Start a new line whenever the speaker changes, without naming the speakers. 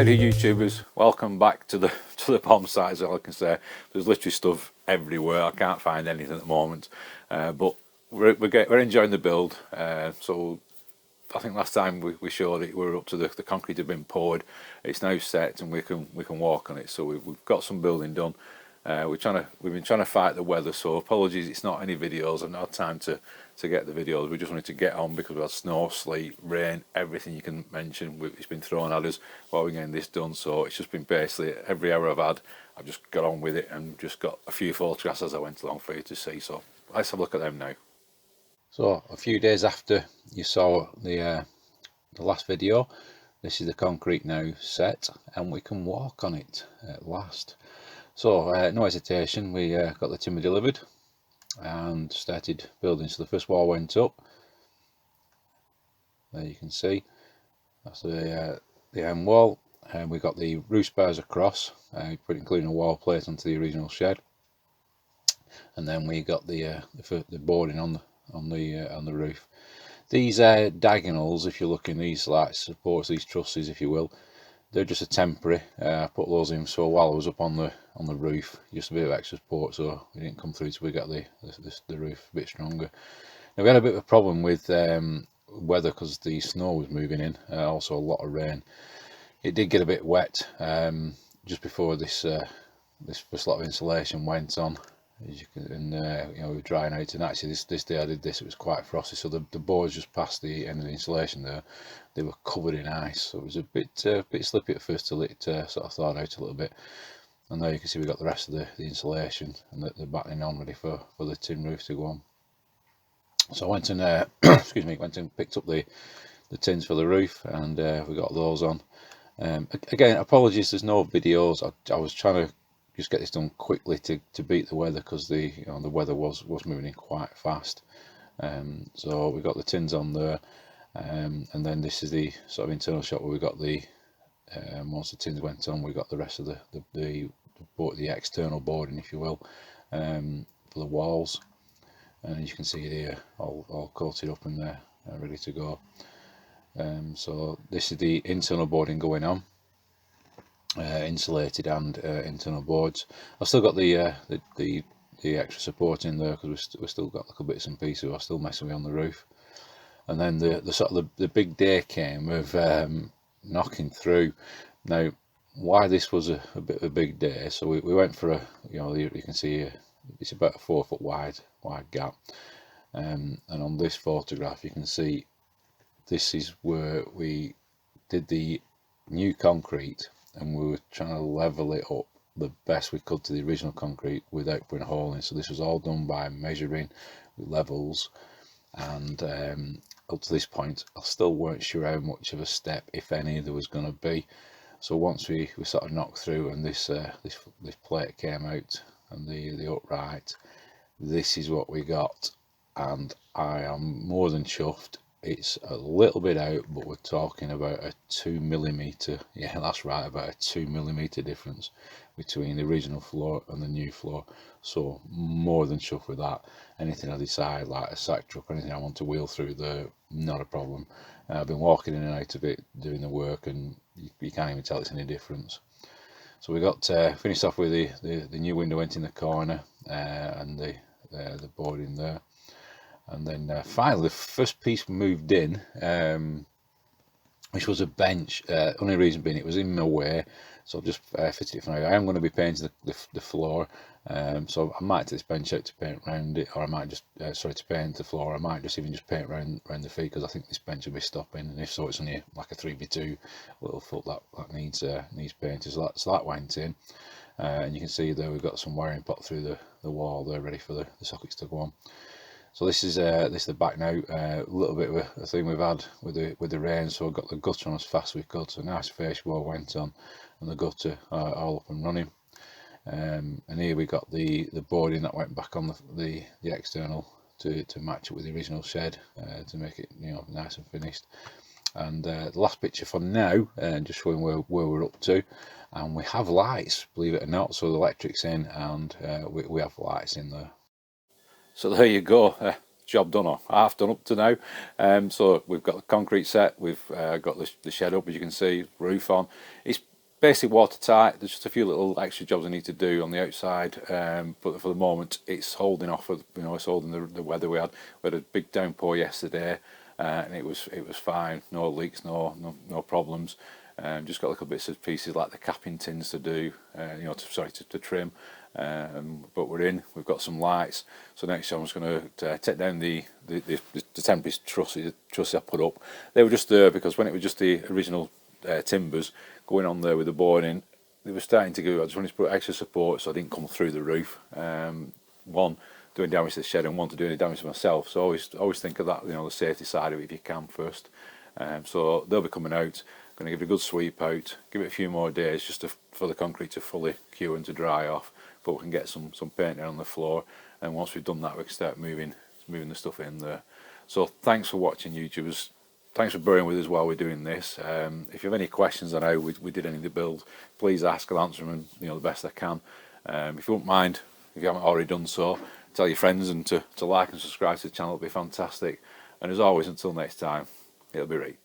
Howdy YouTubers, welcome back to the bomb site, as all I can say. There's literally stuff everywhere. I can't find anything at the moment, but we're enjoying the build. So I think last time we showed it, we were up to the concrete had been poured. It's now set and we can walk on it. So we've got some building done. We've been trying to fight the weather, so apologies it's not any videos. I've not had time to get the videos. We just wanted to get on because we had snow, sleet, rain, everything you can mention. It's been thrown at us while we're getting this done, so it's just been basically every hour I've just got on with it and just got a few photographs as I went along for you to see. So let's have a look at them now. So a few days after you saw the last video, this is the concrete now set and we can walk on it at last. So no hesitation, we got the timber delivered and started building. So the first wall went up. There you can see that's the end wall, and we got the roof spars across, including a wall plate onto the original shed, and then we got the boarding on the roof. These diagonals, if you're looking, these like supports, these trusses, if you will, they're just a temporary. I put those in so while I was up on the roof, just a bit of extra support, so we didn't come through till we got the roof a bit stronger. Now we had a bit of a problem with weather because the snow was moving in, also a lot of rain. It did get a bit wet just before this first lot of insulation went on. As you can, and we were drying out, and actually this day I did this, it was quite frosty, so the boards just past the end of the insulation there, they were covered in ice, so it was a bit slippy at first till it sort of thawed out a little bit. And there you can see we got the rest of the insulation and the battening on ready for the tin roof to go on. So I went and excuse me, went and picked up the tins for the roof, and we got those on. Again, apologies there's no videos. I was trying to just get this done quickly to beat the weather, because the weather was moving in quite fast. So we got the tins on there, and then this is the sort of internal shot where we got the once the tins went on, we got the rest of the external boarding, if you will, for the walls, and as you can see here, all coated up in there, ready to go. So this is the internal boarding going on. Insulated and internal boards. I've still got the extra support in there because we've still got little bits and pieces. I'm still messing with on the roof. And then the sort of the big day came of knocking through. Now, why this was a bit of a big day? So we went for you can see it's about a 4 foot wide gap, and on this photograph you can see this is where we did the new concrete, and we were trying to level it up the best we could to the original concrete without putting a hole in. So this was all done by measuring with levels, and up to this point I still weren't sure how much of a step, if any, there was going to be. So once we sort of knocked through and this plate came out and the upright, this is what we got, and I am more than chuffed. It's a little bit out, but we're talking about a 2mm, yeah that's right, about a 2mm difference between the original floor and the new floor. So more than chuffed with that. Anything I decide, like a sack truck or anything I want to wheel through there, not a problem. I've been walking in and out of it doing the work, and you can't even tell it's any difference. So we got finished off with the new window went in the corner, and the boarding there. And then finally the first piece moved in, which was a bench. Only reason being it was in my way, so I've just fitted it for now. I am going to be painting the floor, so I might take this bench out to paint around it, or I might just to paint the floor. I might just even paint around the feet, because I think this bench will be stopping, and if so it's only like a 3x2 little foot that needs painting. So that went in, and you can see there we've got some wiring put through the wall there, ready for the sockets to go on. So this is the back now. A little bit of a thing we've had with the rain, so I've got the gutter on as fast as we could. So nice face wall went on, and the gutter all up and running. And here we got the boarding that went back on the external to match it with the original shed, to make it nice and finished. And the last picture for now, just showing where we're up to, and we have lights, believe it or not. So the electric's in, and we have lights in there. So there you go, job done, or half done up to now. So we've got the concrete set, we've got the shed up, as you can see, roof on. It's Basically watertight. There's just a few little extra jobs I need to do on the outside, but for the moment it's holding off. It's holding the weather we had. We had a big downpour yesterday, and it was fine. No leaks, no problems. Just got little bits of pieces like the capping tins to do. To trim. But we're in. We've got some lights. So next time I'm just going to take down the temporary trusses I put up. They were just there because when it was just the original timbers going on there with the boarding, they were starting to go. I just wanted to put extra support so I didn't come through the roof. One, doing damage to the shed, and one, to do any damage to myself. So always think of that, the safety side of it if you can first. So they'll be coming out. Going to give it a good sweep out. Give it a few more days for the concrete to fully cure and to dry off. But we can get some paint on the floor, and once we've done that, we can start moving the stuff in there. So thanks for watching, YouTubers. Thanks for bearing with us while we're doing this. If you have any questions on how we did any of the build, please ask. I'll answer them, the best I can. If you won't mind, if you haven't already done so, tell your friends and to like and subscribe to the channel. It'll be fantastic. And as always, until next time, it'll be right.